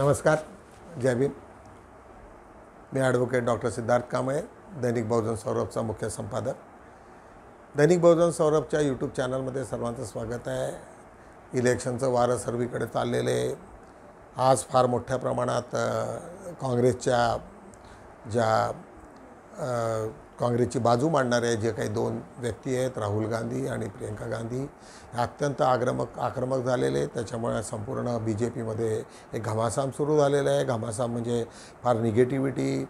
नमस्कार, जय भीम. मी advocate doctor Siddharth Kamble, दैनिक बहुजन सौरभचा मुख्य संपादक. दैनिक बहुजन सौरभच्या यूट्यूब चॅनलमध्ये सर्वांचं स्वागत आहे. इलेक्शनचं वारं सर्वीकडे चाललेले. आज फार मोठ्या प्रमाणात काँग्रेसच्या काँग्रेसची बाजू मांडणारे जे काही दोन व्यक्ती आहेत, राहुल गांधी आणि प्रियंका गांधी, हे अत्यंत आक्रमक झालेले. त्याच्यामुळे संपूर्ण BJPमध्ये एक घमासाम सुरू झालेला आहे. घमासाम म्हणजे फार निगेटिव्हिटी.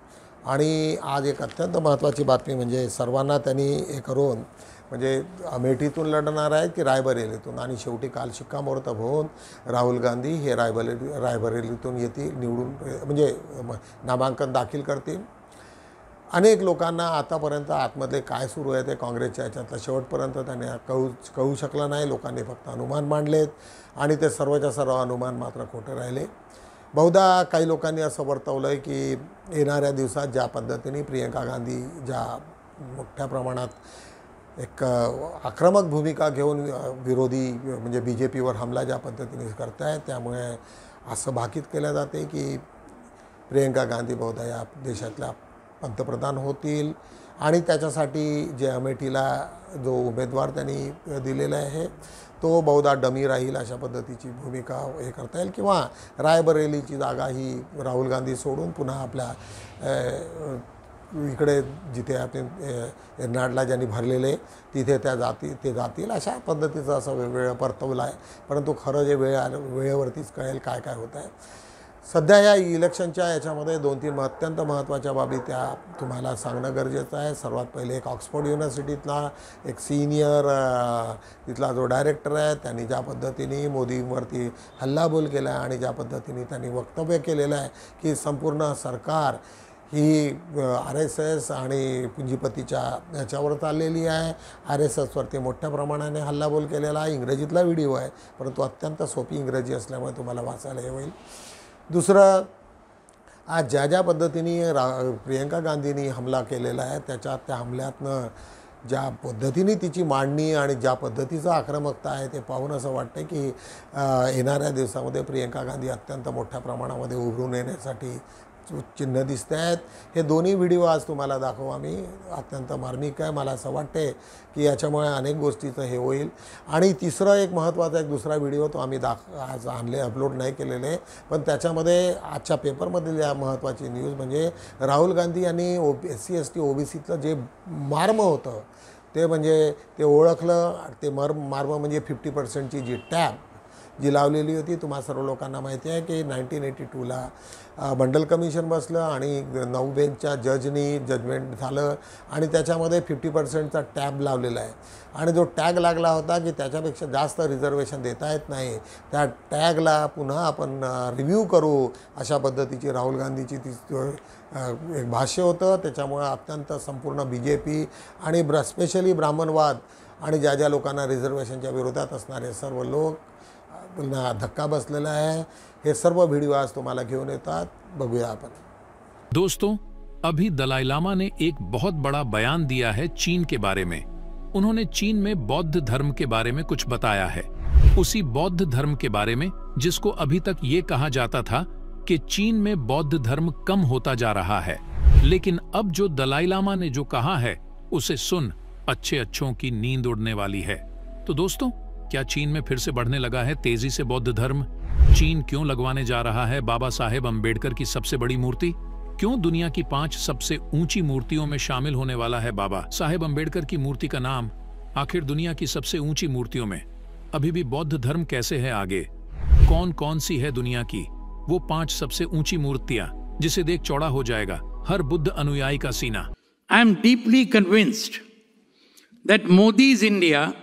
आणि आज एक अत्यंत महत्त्वाची बातमी म्हणजे सर्वांना त्यांनी हे करून म्हणजे अमेठीतून लढणार आहेत की रायबरेलीतून, आणि शेवटी काल शिक्कामोर्तब होऊन राहुल गांधी हे रायबरेलीतून येतील निवडून, म्हणजे नामांकन दाखल करतील. अनेक लोकांना आतापर्यंत आतमध्ये काय सुरू आहे ते काँग्रेसच्या याच्यातलं शेवटपर्यंत त्यांना कळू शकलं नाही. लोकांनी फक्त अनुमान मांडलेत आणि ते सर्वच्या सर्व अनुमान मात्र खोटे राहिले. बहुधा काही लोकांनी असं वर्तवलं आहे की येणाऱ्या दिवसात ज्या पद्धतीने प्रियंका गांधी ज्या मोठ्या प्रमाणात एक आक्रमक भूमिका घेऊन विरोधी म्हणजे BJPवर हमला ज्या पद्धतीने करत आहे, त्यामुळे असं भाकीत केलं जाते की प्रियंका गांधी बहुधा या देशातल्या पंतप्रधान होतील. आणि त्याच्यासाठी जे अमेठीला जो उमेदवार त्यांनी दिलेला आहे तो बहुधा डमी राहील, अशा पद्धतीची भूमिका हे करता येईल. किंवा रायबरेलीची जागा ही राहुल गांधी सोडून पुन्हा आपल्या इकडे जिथे आपण एर्नाडला ज्यांनी भरलेले तिथे ते जातील, अशा पद्धतीचं असं वेगवेगळं परतवलं आहे. परंतु खरं जे वेळेवरतीच कळेल काय काय होत आहे. सध्या या इलेक्शनच्या याच्यामध्ये 2-3 अत्यंत महत्त्वाच्या बाबी त्या तुम्हाला सांगणं गरजेचं आहे. सर्वात पहिले एक ऑक्सफोर्ड युनिव्हर्सिटीतला एक सिनियर तिथला जो डायरेक्टर आहे, त्यांनी ज्या पद्धतीने मोदींवरती हल्लाबोल केला आहे आणि ज्या पद्धतीने त्यांनी वक्तव्य केलेलं आहे की संपूर्ण सरकार ही RSS आणि पुंजीपतीच्या याच्यावर चाललेली आहे. RSSवरती मोठ्या प्रमाणाने हल्लाबोल केलेला आहे. इंग्रजीतला व्हिडिओ आहे, परंतु अत्यंत सोपी इंग्रजी असल्यामुळे तुम्हाला वाचायला होईल. दुसरं, आज ज्या पद्धतीने प्रियंका गांधींनी हमला केलेला आहे त्या हमल्यातनं ज्या पद्धतीने तिची मांडणी आणि ज्या पद्धतीचं आक्रमकता आहे ते पाहून असं वाटतं की येणाऱ्या दिवसामध्ये प्रियंका गांधी अत्यंत मोठ्या प्रमाणामध्ये उभरून येण्यासाठी चिन्ह दिसत आहेत. हे दोन्ही व्हिडिओ आज तुम्हाला दाखवू आम्ही. अत्यंत मार्मिक आहे. मला असं वाटते की याच्यामुळे अनेक गोष्टीचं हे होईल. आणि तिसरं एक महत्त्वाचा एक दुसरा व्हिडिओ तो आम्ही आज अपलोड नाही केलेले, पण त्याच्यामध्ये आजच्या पेपरमधील या महत्त्वाची न्यूज म्हणजे राहुल गांधी यांनी SC ST OBCतलं जे मार्म होतं ते म्हणजे ते ओळखलं. ते मार्म म्हणजे 50% जी टॅब जी लावलेली होती. तुम्हा सर्व लोकांना माहिती आहे की 1982ला मंडल कमिशन बसलं आणि 9 बेंचच्या जजनी जजमेंट झालं आणि त्याच्यामध्ये 50%चा टॅब लावलेला आहे. आणि जो टॅग लागला होता की त्याच्यापेक्षा जास्त रिझर्वेशन देता येत नाही, त्या टॅगला पुन्हा आपण रिव्ह्यू करू, अशा पद्धतीची राहुल गांधीची ती एक भाष्य होतं. त्याच्यामुळे अत्यंत संपूर्ण BJP आणि स्पेशली ब्राह्मणवाद आणि ज्या लोकांना रिझर्वेशनच्या विरोधात असणारे सर्व लोक धक्का बसलेला है. ये सर्व वीडियो आज तुम्हाला घेऊन येतात, बघूया आपण. दोस्तों, अभी दलाई लामा ने एक बहुत बड़ा बयान दिया है चीन के बारे में. उन्होंने चीन में बौद्ध धर्म के बारे में कुछ बताया है. उसी बौद्ध धर्म के बारे में जिसको अभी तक ये कहा जाता था कि चीन में बौद्ध धर्म कम होता जा रहा है. लेकिन अब जो दलाई लामा ने जो कहा है उसे सुन अच्छों की नींद उड़ने वाली है. तो दोस्तों, क्या चीन में फिर से बढ़ने लगा है तेजी से बौद्ध धर्म? चीन क्यों लगवाने जा रहा है बाबा साहेब अम्बेडकर की सबसे बड़ी मूर्ति? क्यों दुनिया की 5 सबसे ऊंची मूर्तियों में शामिल होने वाला है बाबा साहेब अम्बेडकर की मूर्ति का नाम? आखिर दुनिया की सबसे ऊंची मूर्तियों में अभी भी बौद्ध धर्म कैसे है आगे? कौन सी है दुनिया की वो 5 सबसे ऊंची मूर्तियां जिसे देख चौड़ा हो जाएगा हर बुद्ध अनुयायी का Sina? I am deeply convinced that Modi's India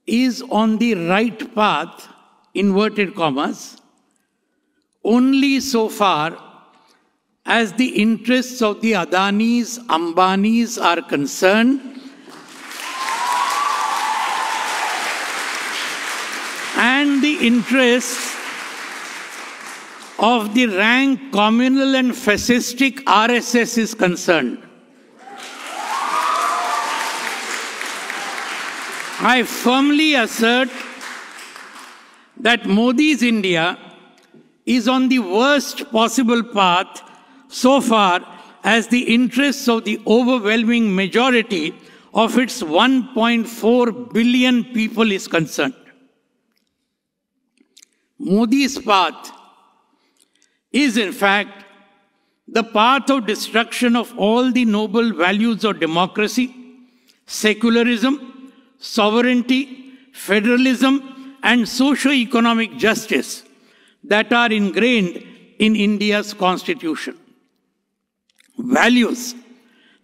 is on the right path, inverted commas, only so far as the interests of the Adanis, Ambanis are concerned, and the interests of the rank communal and fascistic RSS is concerned. I firmly assert that Modi's India is on the worst possible path so far as the interests of the overwhelming majority of its 1.4 billion people is concerned. Modi's path is in fact the path of destruction of all the noble values of democracy, secularism, sovereignty, federalism, and socio-economic justice that are ingrained in India's constitution. Values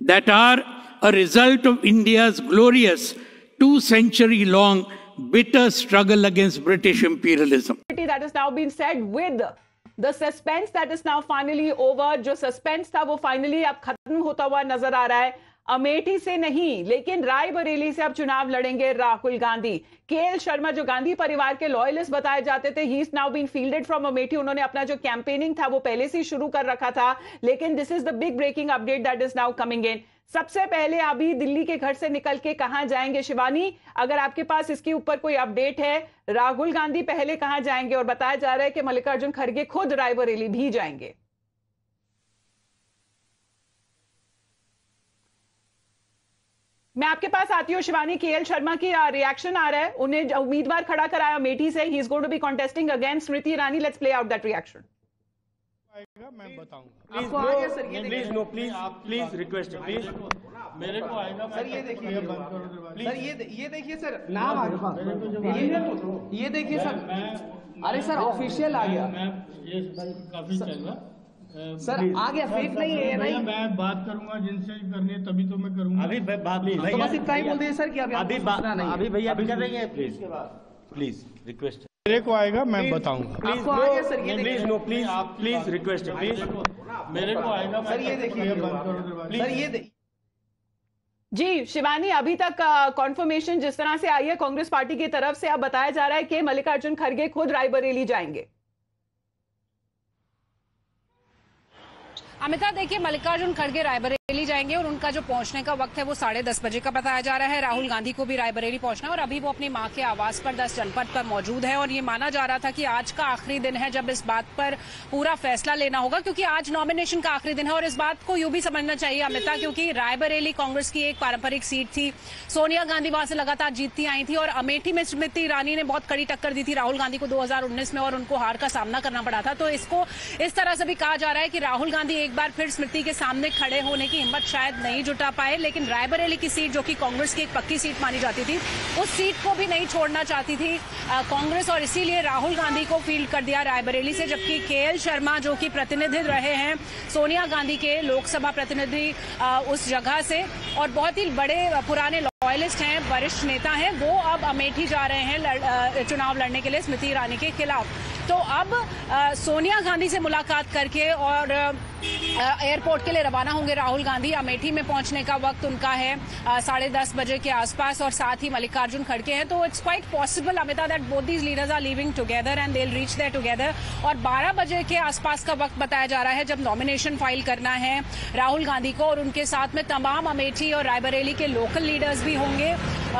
that are a result of India's glorious 2-century-long bitter struggle against British imperialism. That has now been said with the suspense that is now finally over. जो suspense था वो finally अब खत्म होता हुआ नजर आ रहा है. अमेठी से नहीं लेकिन रायबरेली से अब चुनाव लड़ेंगे राहुल गांधी. केएल शर्मा जो गांधी परिवार के लॉयलिस्ट बताए जाते थे, he is now been fielded from Amethi. उन्होंने अपना जो कैंपेनिंग था वो पहले से शुरू कर रखा था, लेकिन this is the big breaking update that is now coming in. सबसे पहले अभी दिल्ली के घर से निकल के कहां जाएंगे शिवानी, अगर आपके पास इसके ऊपर कोई अपडेट है? राहुल गांधी पहले कहां जाएंगे और बताया जा रहा है कि मल्लिकार्जुन खड़गे खुद रायबरेली भी जाएंगे. मैं आपके पास आती हूँ शिवानी. केएल शर्मा की रिएक्शन आ रहा है, उन्हें उम्मीदवार खड़ा कराया अमेठी से. He is going to be contesting against Smriti Irani. Let's play out that reaction. मैं बताऊंगा. आपको आ गया सर? ये please no, please please request, please मेरे को आएगा. सर ये देखिए सर, ये देखिए सर, नाम आ गया. ये देखिए सर, अरे सर ऑफिशियल आ गया. ये काफी चल रहा सर, आ गया. फेक नहीं है भाई. मैं बात करूंगा जिनसे करनी है तभी तो मैं करूंगा. अभी बात नहीं, तो बस इतना ही बोल दीजिए सर कि अभी बात नहीं. अभी भैया अभी कर रही है. Please please request. मेरे को आएगा, मैं बताऊंगा. आपको आ गया सर? ये please no, please please request, please मेरे को आएगा. सर ये देखिए सर, ये जी शिवानी, अभी तक कॉन्फर्मेशन जिस तरह से आई है कांग्रेस पार्टी की तरफ से, अब बताया जा रहा है कि मल्लिकार्जुन खड़गे खुद रायबरेली जाएंगे. अमिता, देखिए मल्लिकार्जुन खड़गे रायबरेली जाएंगे और उनका जो पहुंचने का वक्त है वो 10:30 बजे का बताया जा रहा है. राहुल गांधी को भी रायबरेली पहुंचना और अभी वो अपनी मां के आवास पर 10 जनपद पर मौजूद है. और ये माना जा रहा था कि आज का आखिरी दिन है जब इस बात पर पूरा फैसला लेना होगा, क्योंकि आज नॉमिनेशन का आखिरी दिन है. और इस बात को यूं भी समझना चाहिए अमिता, क्योंकि रायबरेली कांग्रेस की एक पारंपरिक सीट थी. सोनिया गांधी वहां से लगातार जीतती आई थी और अमेठी में स्मृति ईरानी ने बहुत कड़ी टक्कर दी थी राहुल गांधी को 2019 में और उनको हार का सामना करना पड़ा था. तो इसको इस तरह से भी कहा जा रहा है कि राहुल गांधी एक बार फिर स्मृति के सामने खड़े होने की हिम्मत शायद नहीं जुटा पाए. लेकिन रायबरेली की सीट जो कि कांग्रेस की एक पक्की सीट मानी जाती थी, उस सीट को भी नहीं छोड़ना चाहती थी कांग्रेस, और इसीलिए राहुल गांधी को फील्ड कर दिया रायबरेली से. जबकि केएल शर्मा जो कि प्रतिनिधि रहे हैं सोनिया गांधी के, लोकसभा प्रतिनिधि उस जगह से और बहुत ही बड़े पुराने लॉयलिस्ट हैं, वरिष्ठ नेता हैं, वो अब अमेठी जा रहे हैं चुनाव लड़ने के लिए स्मृति ईरानी के खिलाफ. तो अब सोनिया गांधी से मुलाकात करके और एयरपोर्ट के लिए रवाना होंगे राहुल गांधी. अमेठी में पहुंचने का वक्त उनका है 10:30 बजे के आसपास और साथ ही मल्लिकार्जुन खड़गे हैं. तो it's quite possible Amita that both these leaders are living together and they will reach there together. और 12 बजे के आसपास का वक्त बताया जा रहा है जब नॉमिनेशन फाइल करना है राहुल गांधी को, और उनके साथ में तमाम अमेठी और रायबरेली के लोकल लीडर्स भी होंगे,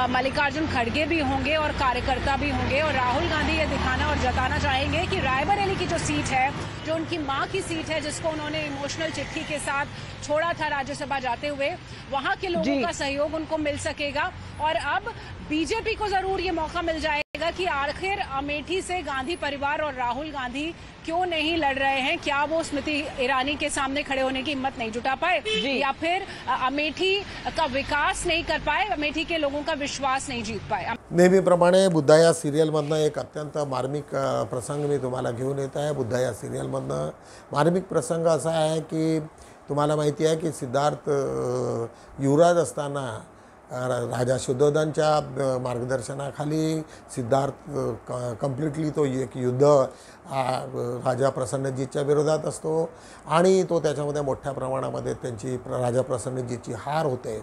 मल्लिकार्जुन खड़गे भी होंगे और कार्यकर्ता भी होंगे. और राहुल गांधी ये दिखाना और जताना चाहेंगे कि रायबरेली की जो सीट है, जो उनकी मां की सीट है, जिसको उन्होंने इमोशनल चिट्ठी के साथ छोड़ा था राज्यसभा जाते हुए, वहां के लोगों का सहयोग उनको मिल सकेगा. और अब बीजेपी को जरूर ये मौका मिल जाएगा कि आखिर अमेठी से गांधी परिवार और राहुल गांधी क्यों नहीं लड़ रहे हैं. क्या वो स्मृति ईरानी के सामने खड़े होने की हिम्मत नहीं जुटा पाए, या फिर अमेठी का विकास नहीं कर पाए, अमेठी के लोगों का विश्वास नहीं जीत पाए. नेहमीप्रमाणे बुद्धा या सिरियलमधनं एक अत्यंत मार्मिक प्रसंग मी तुम्हाला घेऊन येत आहे. बुद्धा या सिरियलमधनं मार्मिक प्रसंग असा आहे की तुम्हाला माहिती आहे की सिद्धार्थ युवराज असताना राजा शुद्धोधनच्या मार्गदर्शनाखाली सिद्धार्थ कम्प्लिटली तो एक युद्ध राजा प्रसन्नजीतच्या विरोधात असतो आणि तो त्याच्यामध्ये मोठ्या प्रमाणामध्ये त्यांची राजा प्रसन्नजीतची हार होते.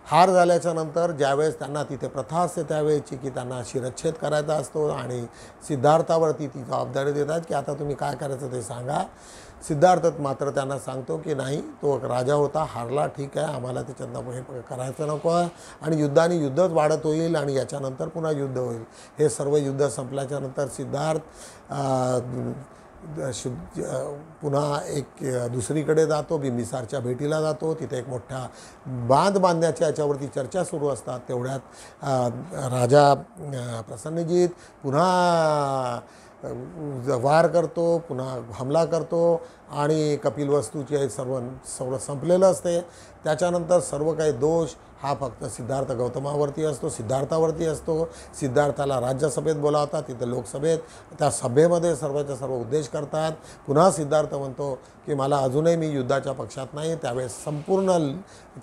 हार झाल्याच्या नंतर ज्यावेळेस त्यांना तिथे प्रथा असते त्यावेळेची की त्यांना शिरच्छेद करायचा असतो आणि सिद्धार्थावरती ती जबाबदारी देतात की आता तुम्ही काय करायचं ते सांगा. सिद्धार्थ मात्र त्यांना सांगतो की नाही, तो राजा होता, हारला, ठीक आहे, आम्हाला त्याच्यातनं हे करायचं नको आहे आणि युद्धाने युद्धच वाढत होईल आणि याच्यानंतर पुन्हा युद्ध होईल. हे सर्व युद्ध संपल्याच्यानंतर सिद्धार्थ पुन्हा एक दुसरीकडे जातो, बिंबिसारच्या भेटीला जातो. तिथे एक मोठा बांध बांधण्याच्या याच्यावरती चर्चा सुरू असतात. तेवढ्यात राजा प्रसन्नजीत पुन्हा वार करतो, पुन्हा हमला करतो आणि कपिलवस्तूचे सर्व संपलेलं असते. त्याच्यानंतर सर्व काही दोष हा फक्त सिद्धार्थ गौतमावरती असतो, सिद्धार्थावरती असतो. सिद्धार्थाला राज्यसभेत बोलावतात, तिथे लोकसभेत त्या सभेमध्ये सर्वच्या सर्व उद्देश करतात. पुन्हा सिद्धार्थ म्हणतो की मला अजूनही मी युद्धाच्या पक्षात नाही. त्यावेळेस संपूर्ण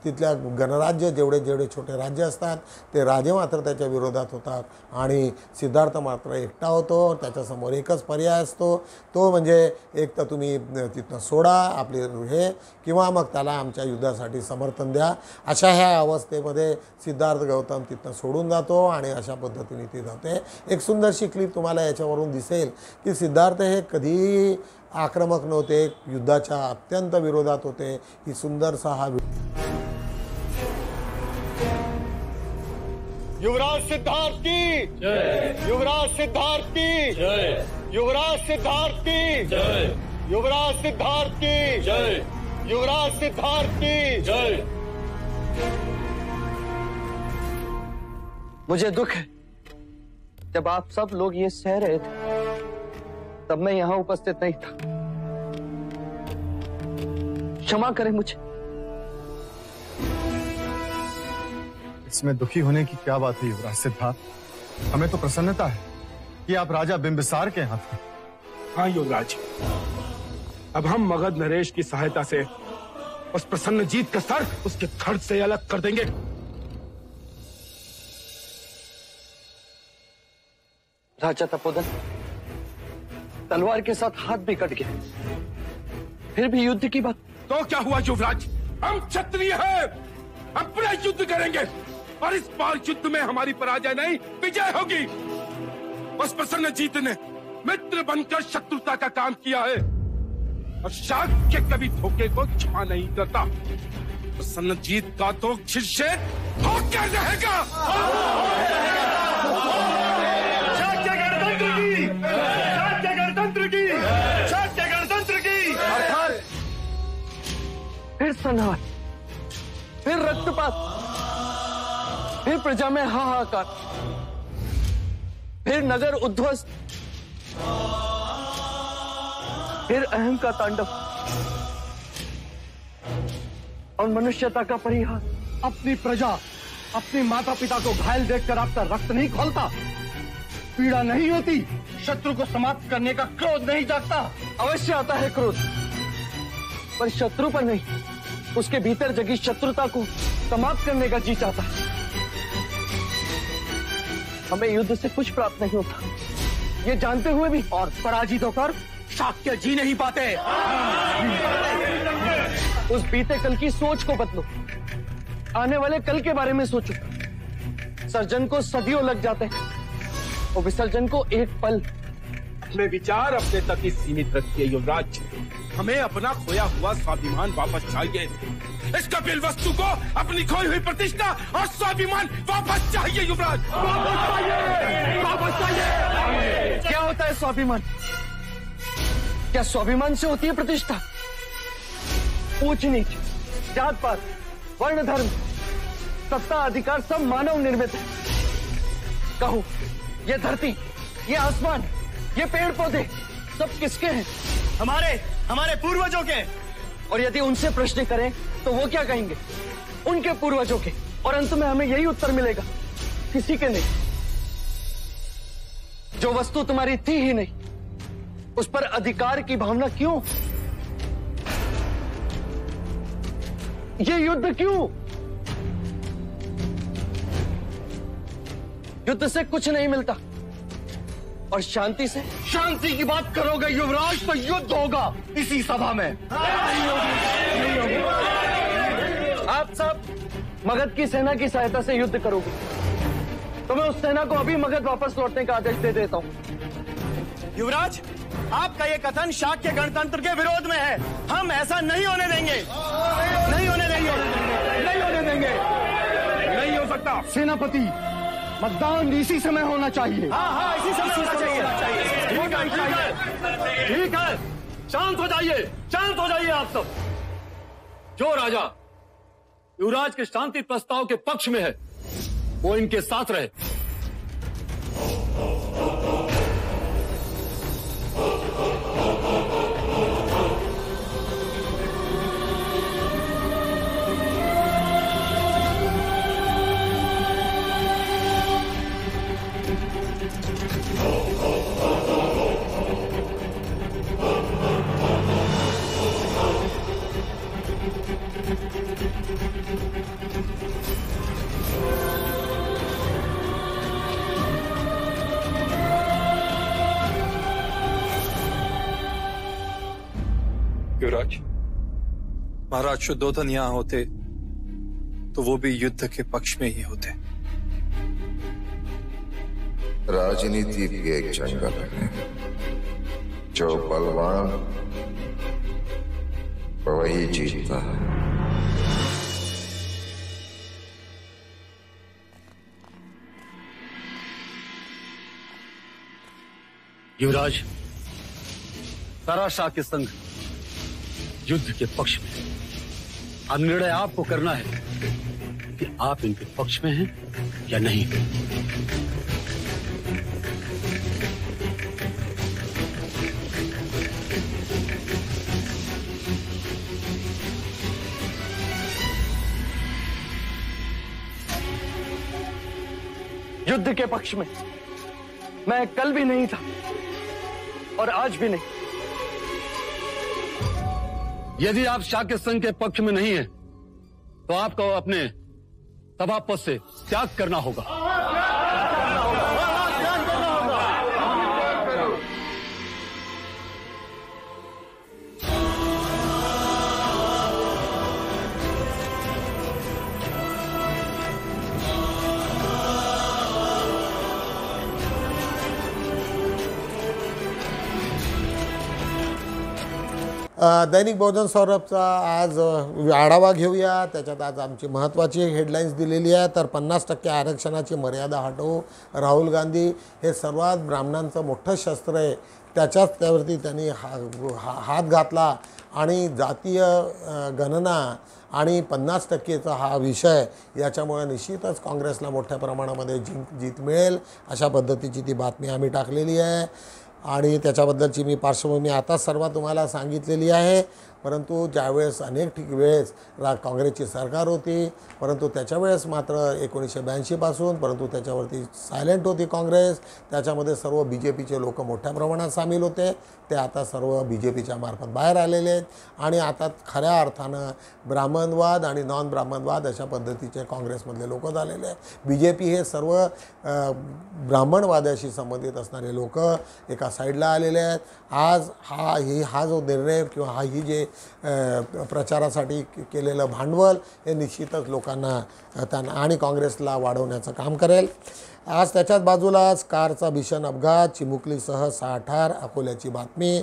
तिथल्या गणराज्य जेवढे छोटे राज्य असतात ते राजे मात्र त्याच्या विरोधात होतात आणि सिद्धार्थ मात्र एकटा होतो. त्याच्यासमोर एकच पर्याय असतो, तो म्हणजे एक तर तुम्ही तिथनं सोडा आपले हे, किंवा मग त्याला आमच्या युद्धासाठी समर्थन द्या. अशा ह्या अवस्थेमध्ये सिद्धार्थ गौतम तिथनं सोडून जातो आणि अशा पद्धतीने ती जाते. एक सुंदरशी क्लिप तुम्हाला याच्यावरून दिसेल की सिद्धार्थ हे कधीही आक्रमक नव्हते, युद्धाच्या अत्यंत विरोधात होते. ही सुंदरसा हा युवराज सिद्धार्थ की जय, युवराज सिद्धार्थ की जय, युवराज सिद्धार्थ की जय, युवराज सिद्धार्थ की जय, युवराज सिद्धार्थ की जय. मुझे दुख है, जब आप सब लोग ये सह रहे थे तब मैं यहां उपस्थित नहीं था. क्षमा करें मुझे. इसमें दुखी होने की क्या बात है युवराज सिद्धार्थ? हमें तो प्रसन्नता है कि आप राजा बिंबिसार के यहाँ थे. हाँ युवराज, अब हम मगध नरेश की सहायता से उस प्रसन्नजीत का सर उसके धड़ से अलग कर देंगे. राजा तपोधन, तलवार के साथ हाथ भी कट गए, फिर भी युद्ध की बात. तो क्या हुआ युवराज, हम क्षत्रिय हैं, हम पूरा युद्ध करेंगे और इस बार युद्ध में हमारी पराजय नहीं विजय होगी. उस प्रसन्नजीत ने मित्र बनकर शत्रुता का काम किया है और शाक्य कभी धोखे को क्षमा नहीं करता. प्रसन्नजीत का तो शिष्य होकर रहेगा. शाक्य गणतंत्र की, शाक्य गणतंत्र की, शाक्य गणतंत्र की. फिर संहार, फिर रक्तपात, फिर प्रजा में हाहाकार, फिर नगर उद्ध्वस्त, फिर अहम का तांडव और मनुष्यता का परिहास. अपनी प्रजा, अपने माता पिता को घायल देखकर आपका रक्त नहीं खौलता, पीड़ा नहीं होती, शत्रु को समाप्त करने का क्रोध नहीं जागता. अवश्य आता है क्रोध, पर शत्रु पर नहीं, उसके भीतर जगी शत्रुता को समाप्त करने का जी चाहता है. हमें युद्ध से कुछ प्राप्त नहीं होता, ये जानते हुए भी, और पराजित होकर शाक्य जी नहीं पाते. उस बीते कल की सोच को बदलो, आने वाले कल के बारे में सोचो. सर्जन को सदियों लग जाते हैं और विसर्जन को एक पल. अपने विचार अपने तक ही सीमित रखिए युवराज. हमें अपना खोया हुआ स्वाभिमान वापस चाहिए. इस कपिल वस्तु को अपनी खोई हुई प्रतिष्ठा और स्वाभिमान वापस चाहिए युवराज. वापस चाहिए, वापस चाहिए. क्या होता है स्वाभिमान? क्या स्वाभिमान से होती है प्रतिष्ठा? ऊंच नीच, जात पात, वर्ण धर्म, सत्ता अधिकार सब मानव निर्मित है. कहो, ये धरती, ये आसमान, ये पेड़ पौधे सब किसके हैं? हमारे पूर्वजों के. और यदि उनसे प्रश्न करें तो वो क्या कहेंगे? उनके पूर्वजों के. और अंत में हमें यही उत्तर मिलेगा, किसी के नहीं. जो वस्तु तुम्हारी थी ही नहीं, उस पर अधिकार की भावना क्यों? ये युद्ध क्यों? युद्ध से कुछ नहीं मिलता, और शांति से? शांति की बात करोगे युवराज तो युद्ध होगा इसी सभा में. नहीं होगी. आप सब मगध की सेना की सहायता से युद्ध करोगे, तो मैं उस सेना को अभी मगध वापस लौटने का आदेश दे देता हूं. युवराज, आपका ये कथन शाक्य गणतंत्र के विरोध में है. हम ऐसा नहीं होने देंगे, नहीं होने देंगे, नहीं होने देंगे. नहीं हो सकता. सेनापति, मतदान इसी समय होना चाहिए। हाँ, इसी समय होना चाहिए। ठीक है, शांत हो जाइए, शांत हो जाइए आप सब। जो राजा युवराज के शांति प्रस्ताव के पक्ष में है वो इनके साथ रहे। युवराज, महाराज शुद्धोधन यहाँ होते तो वो भी युद्ध के पक्ष में ही होते। राजनीति भी एक जंगल है, जो बलवान वही जीतता है। युवराज, सारा शाह के संग युद्ध के पक्ष में है। अब निर्णय आपको करना है कि आप इनके पक्ष में हैं या नहीं। युद्ध के पक्ष में मैं कल भी नहीं था और आज भी नहीं। यदि आप शाह के संघ के पक्ष में नहीं हैं, तो आपको अपने सभा पद से त्याग करना होगा। दैनिक बहुजन सौरभचा आज आढावा घेऊया। त्याच्यात आज आमची महत्त्वाची हेडलाईन्स दिलेली आहे। तर 50% आरक्षणाची मर्यादा हटवू, राहुल गांधी हे सर्वात ब्राह्मणांचं मोठं शस्त्र आहे, त्यावरती त्यांनी हात घातला आणि जातीय गणना आणि 50%चा हा विषय याच्यामुळे निश्चितच काँग्रेसला मोठ्या प्रमाणामध्ये जीत मिळेल अशा पद्धतीची ती बातमी आम्ही टाकलेली आहे आणि त्याच्याबद्दलची मी पार्श्वभूमी आता सर्व तुम्हाला सांगितलेली आहे। परंतु ज्यावेळेस अनेक वेळेस काँग्रेसची सरकार होती, परंतु त्याच्या वेळेस मात्र 1982 पासून परंतु त्याच्यावरती सायलेंट होती काँग्रेस। त्याच्यामध्ये सर्व बीजेपीचे लोक मोठ्या प्रमाणात सामील होते, ते आता सर्व बीजेपीच्या मार्फत बाहेर आलेले आहेत आणि आता खऱ्या अर्थानं ब्राह्मणवाद आणि नॉन ब्राह्मणवाद अशा पद्धतीचे काँग्रेसमधले लोक झालेले आहेत। बीजेपी हे सर्व ब्राह्मणवादाशी संबंधित असणारे लोक एका साईडला आलेले आहेत। आज हा जो निर्णय किंवा ही जे प्रचारासाठी केलेलं भांडवल हे निश्चितच लोकांना त्यांना आणि काँग्रेसला वाढवण्याचं काम करेल। आज त्याच्याच बाजूलाच कारचा भीषण अपघात, चिमुकलीसह 6 ठार, अकोल्याची बातमी।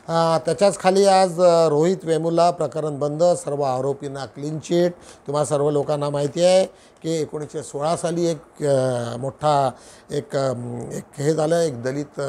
त्याच्याच खाली आज रोहित वेमुला प्रकरण बंद, सर्व आरोपींना क्लीन चिट। तुम्हा सर्व लोकांना माहिती आहे की 1916 साली एक मोठा एक हे झालं, एक दलित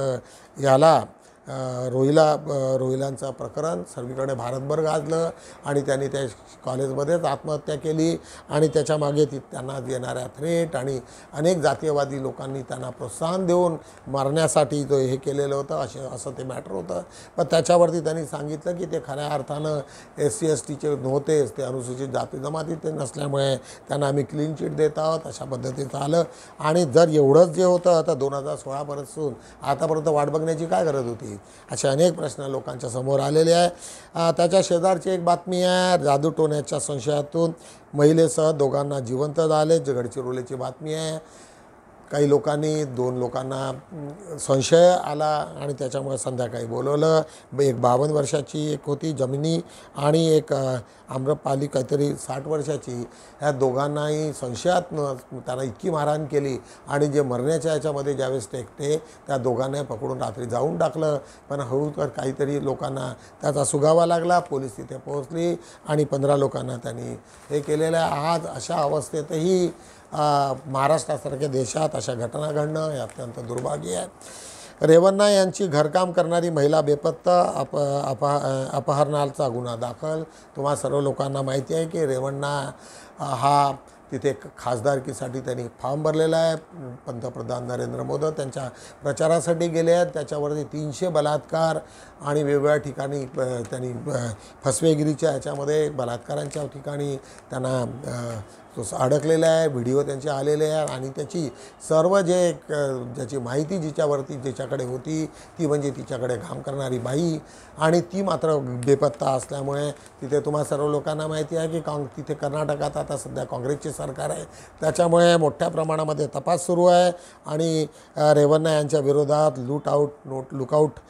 याला रोहिलांचं प्रकरण सर्वीकडे भारतभर गाजलं आणि त्यांनी त्या कॉलेजमध्येच आत्महत्या केली आणि त्याच्यामागे त्यांना येणाऱ्या थ्रेट आणि अनेक जातीयवादी लोकांनी त्यांना प्रोत्साहन देऊन मारण्यासाठी जो हे केलेलं होतं असं ते मॅटर होतं। पण त्याच्यावरती त्यांनी सांगितलं की ते खऱ्या अर्थानं SC STचे नव्हतेच, ते अनुसूचित जाती जमातीचे नसल्यामुळे त्यांना आम्ही क्लीन चिट देत आहोत अशा पद्धतीचं आलं। आणि जर एवढंच जे होतं तर 2016 पासून आतापर्यंत वाट बघण्याची काय गरज होती, असे अनेक प्रश्न लोकांच्या समोर आलेले आहे। त्याच्या शेजारची एक बातमी आहे, जादूटोण्याच्या संशयातून महिलेसह दोघांना जिवंत झाले, गडचिरोलीची बातमी आहे। काही लोकांनी 2 लोकांना संशय आला आणि त्याच्यामुळे संध्याकाळी बोलवलं। एक 52 वर्षाची एक होती जमिनी आणि एक आम्रपाली काहीतरी 60 वर्षाची, ह्या दोघांनाही संशयातनं त्यांना इतकी मारहाण केली आणि जे मरण्याच्या याच्यामध्ये ज्यावेळेस टेकते त्या दोघांना पकडून रात्री जाऊन टाकलं। पण हळूहळू काहीतरी लोकांना त्याचा सुगावा लागला, पोलीस तिथे पोहोचली आणि 15 लोकांना त्यांनी हे केलेलं आहे। आज अशा अवस्थेतही महाराष्ट्रासारख्या देशात अशा घटना घडणं हे अत्यंत दुर्भाग्य आहे. रेवन्ना यांची घरकाम करणारी महिला बेपत्ता, अपहरणाचा गुन्हा दाखल. तुम्हा सर्व लोकांना माहिती आहे की रेवन्ना हा तिथे खासदारकीसाठी त्यांनी फॉर्म भरलेला आहे. पंतप्रधान नरेंद्र मोदी त्यांच्या प्रचारासाठी गेले आहेत. त्याच्यावरती 300 बलात्कार आणि वेगवेगळ्या ठिकाणी त्यांनी फसवेगिरीच्या ह्याच्यामध्ये बलात्कारांच्या ठिकाणी त्यांना तो अडकलेला आहे. व्हिडिओ त्यांचे आलेले आहे आणि त्याची सर्व ज्याची माहिती जिच्याकडे होती ती म्हणजे तिच्याकडे काम करणारी बाई आणि ती मात्र बेपत्ता असल्यामुळे तिथे तुम्हा सर्व लोकांना माहिती आहे की तिथे कर्नाटकात आता सध्या काँग्रेसचे सरकार आहे. त्याच्यामुळे मोठ्या प्रमाणामध्ये तपास सुरू आहे आणि रेवन्ना यांच्या विरोधात लुकआउट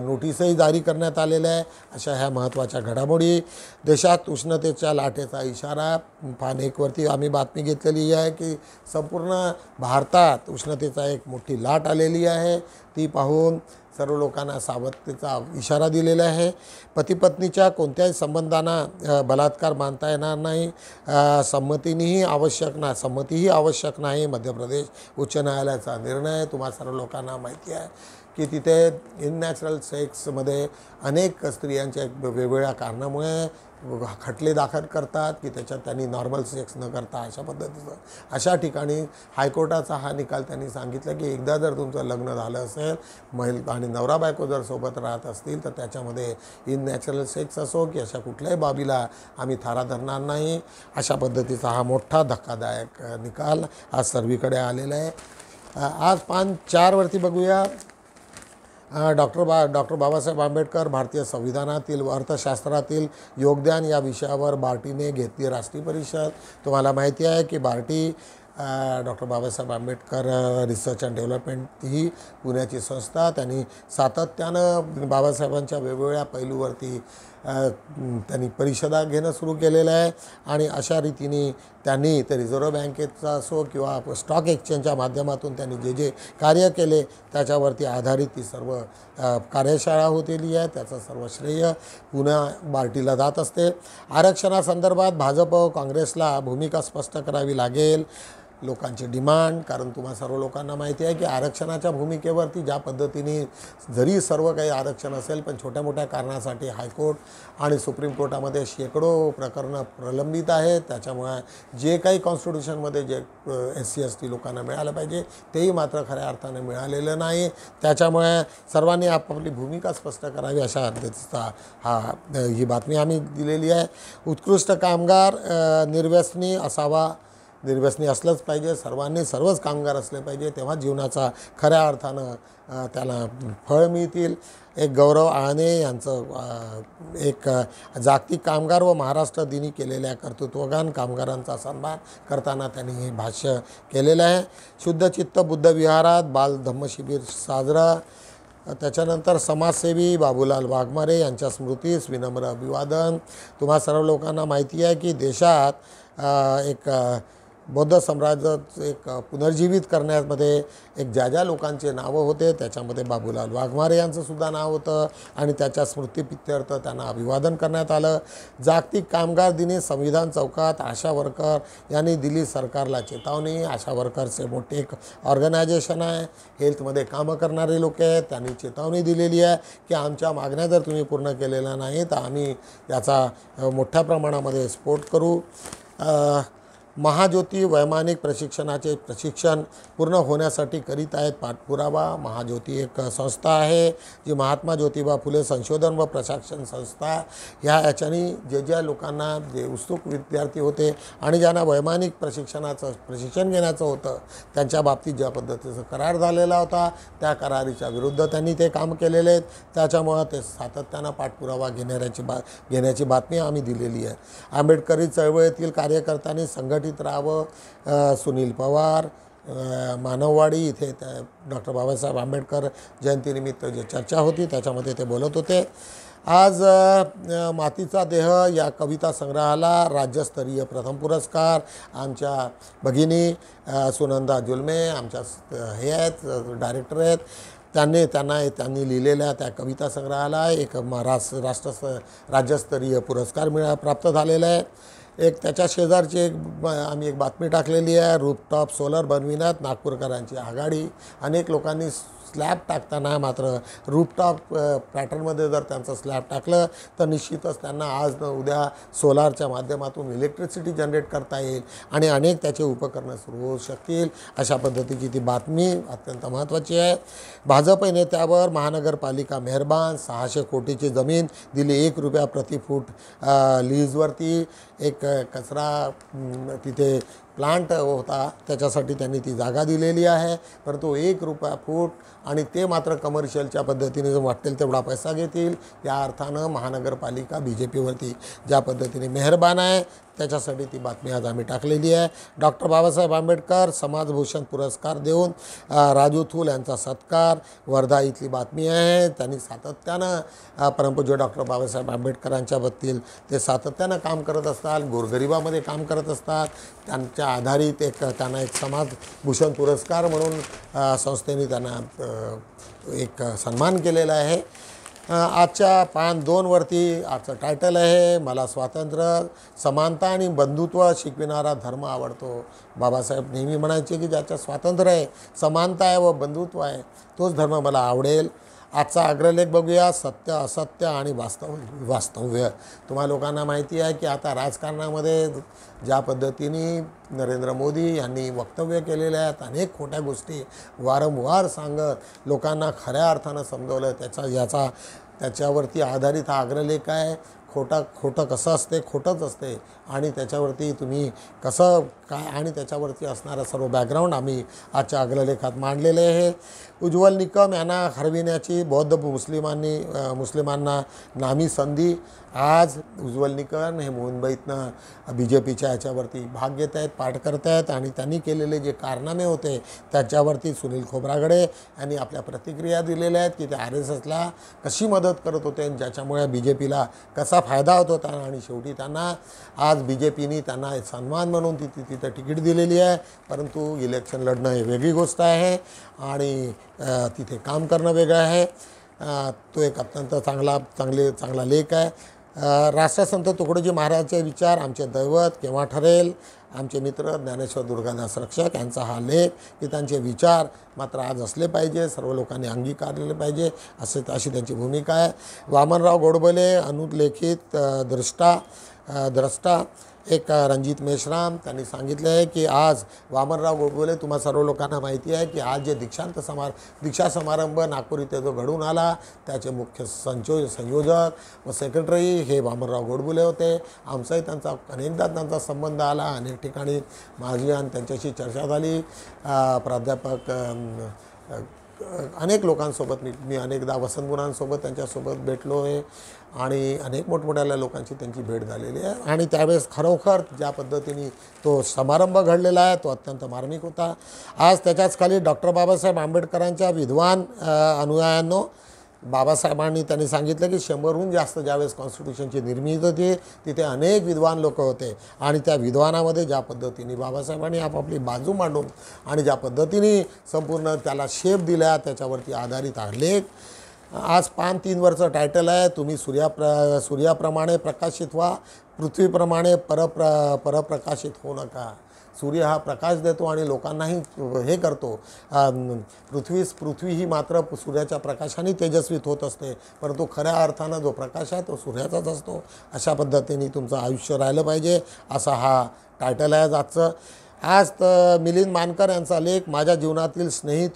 नोटीसही जारी करण्यात आलेल्या आहे. अशा ह्या महत्त्वाच्या घडामोडी. देशात उष्णतेच्या लाटेचा इशारा. पान 1 वरती आम्ही बातमी घेतलेली आहे की संपूर्ण भारतात उष्णतेचा एक मोठी लाट आलेली आहे. ती पाहून सर्व लोकांना सावधतेचा इशारा दिलेला आहे. पती पत्नीच्या कोणत्याही संबंधांना बलात्कार मानता येणार नाही. संमतीही आवश्यक नाही. मध्य प्रदेश उच्च न्यायालयाचा निर्णय. तुम्हा सर्व लोकांना माहिती आहे की तिथे इननॅचरल सेक्समध्ये अनेक स्त्रियांच्या वेगवेगळ्या कारणामुळे खटले दाखल करतात की त्याच्यात त्यांनी नॉर्मल सेक्स न करता अशा पद्धतीचं. अशा ठिकाणी हायकोर्टाचा हा निकाल त्यांनी सांगितलं की एकदा जर तुमचं लग्न झालं असेल आणि नवरा बायको जर सोबत राहत असतील तर त्याच्यामध्ये इननॅचरल सेक्स असो की अशा कुठल्याही बाबीला आम्ही थारा धरणार नाही. अशा पद्धतीचा हा मोठा धक्कादायक निकाल आज सर्वीकडे आलेला आहे. आज पान 4 वरती बघूया. डॉक्टर बाबासाहेब आंबेडकर भारतीय संविधानातील अर्थशास्त्रातील योगदान या विषयावर बार्टीने घेतली राष्ट्रीय परिषद. तुम्हाला माहिती आहे की BARTI doctor Babasaheb Ambedkar research and development ही पुण्याची संस्था. त्यांनी सातत्यानं बाबासाहेबांच्या वेगवेगळ्या पैलूवरती त्यांनी परिषदा घेणं सुरू केलेलं आहे आणि अशा रीतीने त्यांनी ते रिझर्व्ह बँकेचा असो किंवा स्टॉक एक्सचेंजच्या माध्यमातून त्यांनी जे कार्य केले त्याच्यावरती आधारित ती सर्व कार्यशाळा होतेली आहे. त्याचं सर्व श्रेय पुन्हा बार्टीला जात असते. आरक्षणासंदर्भात भाजप व काँग्रेसला भूमिका स्पष्ट करावी लागेल. लोकांची डिमांड. कारण तुम्हा सर्व लोकांना माहिती आहे की आरक्षणाच्या भूमिकेवरती ज्या पद्धतीने जरी सर्व काही आरक्षण असेल पण छोट्या मोठ्या कारणासाठी हायकोर्ट आणि सुप्रीम कोर्टामध्ये शेकडो प्रकरणं प्रलंबित आहेत. त्याच्यामुळे जे काही कॉन्स्टिट्यूशनमध्ये जे SC ST लोकांना मिळालं पाहिजे तेही मात्र खऱ्या अर्थाने मिळालेलं नाही. त्याच्यामुळे सर्वांनी आपापली भूमिका स्पष्ट करावी अशा पद्धतीचा ही बातमी आम्ही दिलेली आहे. उत्कृष्ट कामगार निर्व्यसनी असावा. निर्व्यसनी असलंच पाहिजे. सर्वच कामगार असले पाहिजे तेव्हा जीवनाचा खऱ्या अर्थानं त्याला फळ मिळतील. एक गौरव आळणे यांचं एक जागतिक कामगार व महाराष्ट्र दिनी केलेल्या कर्तृत्वगान कामगारांचा सन्मान करताना त्यांनी हे भाष्य केलेलं आहे. शुद्धचित्त बुद्ध विहारात बाल धम्मशिबिर साजरा. त्याच्यानंतर समाजसेवी बाबूलाल वाघमारे यांच्या स्मृतीस विनम्र अभिवादन. तुम्हा सर्व लोकांना माहिती आहे की देशात एक बौद्ध साम्राज्याचं एक पुनर्जीवित करण्यामध्ये एक ज्या लोकांचे नावं होते त्याच्यामध्ये बाबूलाल वाघमारे यांचं सुद्धा नाव होतं आणि त्याच्या स्मृतिप्रित्यर्थ त्यांना अभिवादन करण्यात आलं. जागतिक कामगार दिनी संविधान चौकात आशा वर्कर यांनी दिली सरकारला चेतावणी. आशा वर्करचे मोठे एक ऑर्गनायझेशन आहे. हेल्थमध्ये कामं करणारे लोक आहेत. त्यांनी चेतावणी दिलेली आहे की आमच्या मागण्या जर तुम्ही पूर्ण केलेल्या नाही तर आम्ही याचा मोठ्या प्रमाणामध्ये सपोर्ट करू. महाज्योती वैमानिक प्रशिक्षणाचे प्रशिक्षण पूर्ण होण्यासाठी करीत आहेत पाठपुरावा. महाज्योती एक संस्था आहे जी महात्मा ज्योतिबा फुले संशोधन व प्रशिक्षण संस्था याच्याने ज्या लोकांना जे उत्सुक विद्यार्थी होते आणि ज्यांना वैमानिक प्रशिक्षण घेण्याचं होतं त्यांच्या बाबतीत ज्या पद्धतीचा करार झालेला होता त्या करारीच्या विरुद्ध त्यांनी ते काम केलेले आहेत. त्याच्यामुळं ते सातत्यानं पाठपुरावा घेण्याची बातमी आम्ही दिलेली आहे. आंबेडकरी चळवळीतील कार्यकर्त्यांनी संघटित राहावं. सुनील पवार मानववाडी इथे डॉक्टर बाबासाहेब आंबेडकर जयंतीनिमित्त जे चर्चा होती त्याच्यामध्ये ते बोलत होते. आज मातीचा देह या कविता संग्रहाला राज्यस्तरीय प्रथम पुरस्कार. आमच्या भगिनी सुनंदा जुलमे आमच्या हे आहेत डायरेक्टर आहेत. त्यांनी लिहिलेल्या त्या कविता संग्रहाला एक राज्यस्तरीय पुरस्कार प्राप्त झालेला आहे. एक त्याच्या शेजारची आम्ही एक बातमी टाकलेली आहे, रूफटॉप सोलर बनविण्यात नागपूरकरांची आघाडी. अनेक लोकांनी स्लॅब टाकताना मात्र रूफटॉप पॅटर्नमध्ये जर त्यांचं स्लॅब टाकलं तर निश्चितच त्यांना आज न उद्या सोलारच्या माध्यमातून इलेक्ट्रिसिटी जनरेट करता येईल आणि अनेक त्याचे उपकरणं सुरू होऊ शकतील. अशा पद्धतीची ती बातमी अत्यंत महत्त्वाची आहे. भाजप नेत्यावर महानगरपालिका मेहरबान, 600 कोटीची जमीन दिली, 1 रुपया प्रति फूट लीजवरती. एक कचरा तिथे प्लांट होता त्याच्यासाठी त्यांनी ती जागा दिलेली आहे, परंतु 1 रुपया फूट आणि ते मात्र कमर्शियलच्या पद्धतीने जो वाटेल तेवढा पैसा घेतील. या अर्थानं महानगरपालिका BJPवरती ज्या पद्धतीने मेहरबान आहे त्याच्यासाठी ती बातमी आज आम्ही टाकलेली आहे. डॉक्टर बाबासाहेब आंबेडकर समाजभूषण पुरस्कार देऊन राजू थूल यांचा सत्कार, वर्धा इथली बातमी आहे. त्यांनी सातत्यानं परमपूज्य डॉक्टर बाबासाहेब आंबेडकरांच्या बाबतीत ते सातत्यानं काम करत असतात, गोरगरिबामध्ये काम करत असतात. त्यांच्या आधारित त्यांना एक समाजभूषण पुरस्कार म्हणून संस्थेने त्यांना एक सन्मान केलेला आहे. आजच्या पान 2 वरती आजचं टायटल आहे, मला स्वातंत्र्य, समानता आणि बंधुत्व शिकविणारा धर्म आवडतो. बाबासाहेब नेहमी म्हणायचे की ज्याच्या स्वातंत्र्य आहे, समानता आहे व बंधुत्व आहे तोच धर्म मला आवडेल. आजचा अग्रलेख बघूया, सत्य असत्य आणि वास्तव्य. तुम्हा लोकांना माहिती आहे की आता राजकारणामध्ये ज्या पद्धतीने नरेंद्र मोदी यांनी वक्तव्य केलेले आहेत, अनेक खोट्या गोष्टी वारंवार सांगत लोकांना खऱ्या अर्थानं समजवलं, त्याच्यावरती आधारित हा अग्रलेख आहे. खोटं कसं असते, खोटंच असते आणि त्याच्यावरती तुम्ही कसं काय आणि त्याच्यावरती असणारं सर्व बॅकग्राऊंड आम्ही आजच्या अग्रलेखात मांडलेले आहे. उज्ज्वल निकम यांना हरविण्याची बौद्ध मुस्लिमांना नामी संधी. आज उज्ज्वल निकम हे मुंबईतनं BJPच्या याच्यावरती भाग घेत आहेत, पाठ करत आहेत आणि त्यांनी केलेले जे कारनामे होते त्याच्यावरती सुनील खोब्रागडे यांनी आपल्या प्रतिक्रिया दिलेल्या आहेत की ते RSSला कशी मदत करत होते आणि ज्याच्यामुळे BJPला कसा फायदा होत होता आणि शेवटी त्यांना आज BJPने त्यांना सन्मान म्हणून तिथं तिकीट दिलेली आहे. परंतु इलेक्शन लढणं हे वेगळी गोष्ट आहे आणि तिथे काम करणं वेगळं आहे. तो एक अत्यंत चांगला लेख आहे. राष्ट्रसंत तुकडोजी महाराजांचे विचार आमचे दैवत केव्हा ठरेल. आमचे मित्र ज्ञानेश्वर दुर्गादास रक्षक यांचा हा लेख की त्यांचे विचार मात्र आज असले पाहिजे, सर्व लोकांनी अंगीकारले पाहिजे अशी त्यांची भूमिका आहे. वामनराव गोडबोले अनुलेखित द्रष्टा एक रणजित मेश्राम त्यांनी सांगितले आहे की आज वामनराव गोडबोले, तुम्हा सर्व लोकांना माहिती आहे की आज जे दीक्षा समारंभ नागपूर इथे जो घडून आला त्याचे मुख्य संयोजक व सेक्रेटरी हे वामनराव गोडबोले होते. आमचाही अनेकदा त्यांचा संबंध आला, अनेक ठिकाणी माझी आणि त्यांच्याशी चर्चा झाली. प्राध्यापक अनेक लोकांसोबत मी अनेकदा वसंतगुणांसोबत त्यांच्यासोबत भेटलो आहे आणि अनेक मोठमोठ्या लोकांची त्यांची भेट झालेली आहे आणि त्यावेळेस खरोखर ज्या पद्धतीने तो समारंभ घडलेला आहे तो अत्यंत मार्मिक होता. आज त्याच्याच खाली डॉक्टर बाबासाहेब आंबेडकरांच्या विद्वान अनुयायांनो, बाबासाहेबांनी त्यांनी सांगितलं की 100हून जास्त ज्यावेळेस कॉन्स्टिट्यूशनची निर्मिती होती तिथे अनेक विद्वान लोक होते आणि त्या विद्वानामध्ये ज्या पद्धतीने बाबासाहेबांनी आपापली बाजू मांडून आणि ज्या पद्धतीने संपूर्ण त्याला शेप दिला त्याच्यावरती आधारित हा लेख. आज पान 3 वरचं टायटल आहे, तुम्ही सूर्याप्रमाणे प्रकाशित व्हा, पृथ्वीप्रमाणे परप्रकाशित होऊ नका. सूर्य हा प्रकाश देतो आणि लोकांनाही हे करतो. पृथ्वी ही मात्र सूर्याच्या प्रकाशाने तेजस्वित होत असते, परंतु खऱ्या अर्थानं जो प्रकाश आहे तो सूर्याचाच असतो. अशा पद्धतीने तुमचं आयुष्य राहिलं पाहिजे असा हा टायटल आहे आजचं. आज मिलिंद मानकर यांचा लेख, माझ्या जीवनातील स्नेही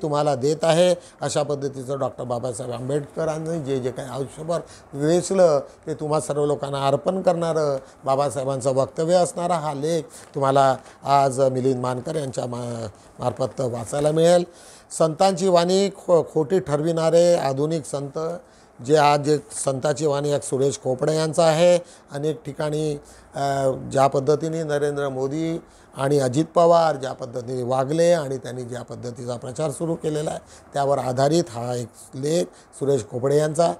तुम्हाला देत आहे. अशा पद्धतीचं डॉक्टर बाबासाहेब आंबेडकरांनी जे काही आयुष्यभर वेचलं ते तुम्हा सर्व लोकांना अर्पण करणारं बाबासाहेबांचं वक्तव्य असणारा हा लेख तुम्हाला आज मिलिंद मानकर यांच्या मार्फत वाचायला मिळेल. संतांची वाणी खोटी ठरविणारे आधुनिक संत, जे संताची वाणी एक सुरेश खोपडे यांचा आहे. अनेक ठिकाणी ज्या पद्धतीने नरेंद्र मोदी आणि अजित पवार ज्या पद्धतीने वागले आणि त्यांनी ज्या पद्धतीचा प्रचार सुरू केलेला आहे त्यावर आधारित हा एक लेख सुरेश खोपडे यांचा.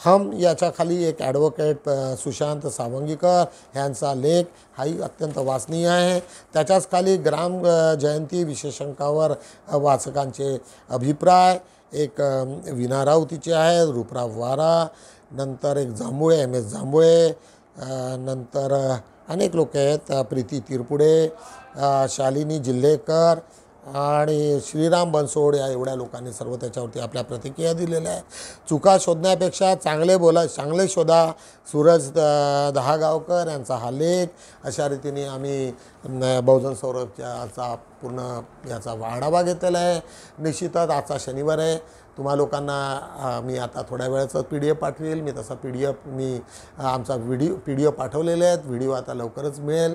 हम याच्या खाली एक ॲडव्होकेट सुशांत सावंगीकर यांचा लेख हाही अत्यंत वाचनीय आहे. त्याच्याच खाली ग्राम जयंती विशेषांकावर वाचकांचे अभिप्राय, एक विना राऊतीचे आहे, रूपराव वारा, नंतर एक जांभुळे MS जांभुळे, नंतर अनेक लोक आहेत, प्रीती तिरपुडे, शालिनी जिल्हेकर आणि श्रीराम बनसोड या एवढ्या लोकांनी सर्व त्याच्यावरती आपल्या प्रतिक्रिया दिलेल्या आहे. चुका शोधण्यापेक्षा चांगले शोधा, सूरज दहागावकर यांचा हा लेख. अशा रीतीने आम्ही बहुजन सौरभचा पूर्ण याचा आढावा घेतलेला आहे. निश्चितच आजचा शनिवार आहे. तुम्हा लोकांना मी आता थोड्या वेळाचं PDF पाठवेल. मी तसा PDF आमचा PDF पाठवलेले आहेत. व्हिडिओ आता लवकरच मिळेल.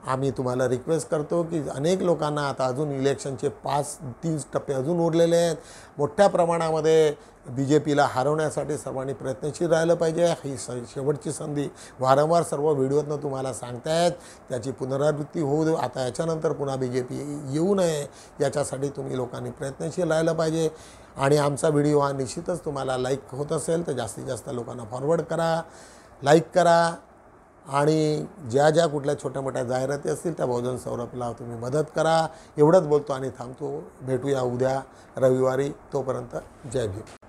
आम्ही तुम्हाला रिक्वेस्ट करतो की अनेक लोकांना आता अजून इलेक्शनचे 5-3 टप्पे अजून उरलेले आहेत. मोठ्या प्रमाणामध्ये BJPला हरवण्यासाठी सर्वांनी प्रयत्नशील राहिलं पाहिजे. ही शेवटची संधी वारंवार सर्व व्हिडिओतनं तुम्हाला सांगतायत. त्याची पुनरावृत्ती होऊ दे. आता याच्यानंतर पुन्हा BJP येऊ नये याच्यासाठी तुम्ही लोकांनी प्रयत्नशील राहिलं पाहिजे. आणि आमचा व्हिडिओ हा निश्चितच तुम्हाला लाईक होत असेल तर जास्तीत जास्त लोकांना फॉरवर्ड करा, लाईक करा. आणि ज्या कुठल्या छोट्या मोठ्या जाहिराती असतील त्या बहुजन सौरभला तुम्ही मदत करा. एवढंच बोलतो आणि थांबतो. भेटूया उद्या रविवारी. तोपर्यंत जय भीम.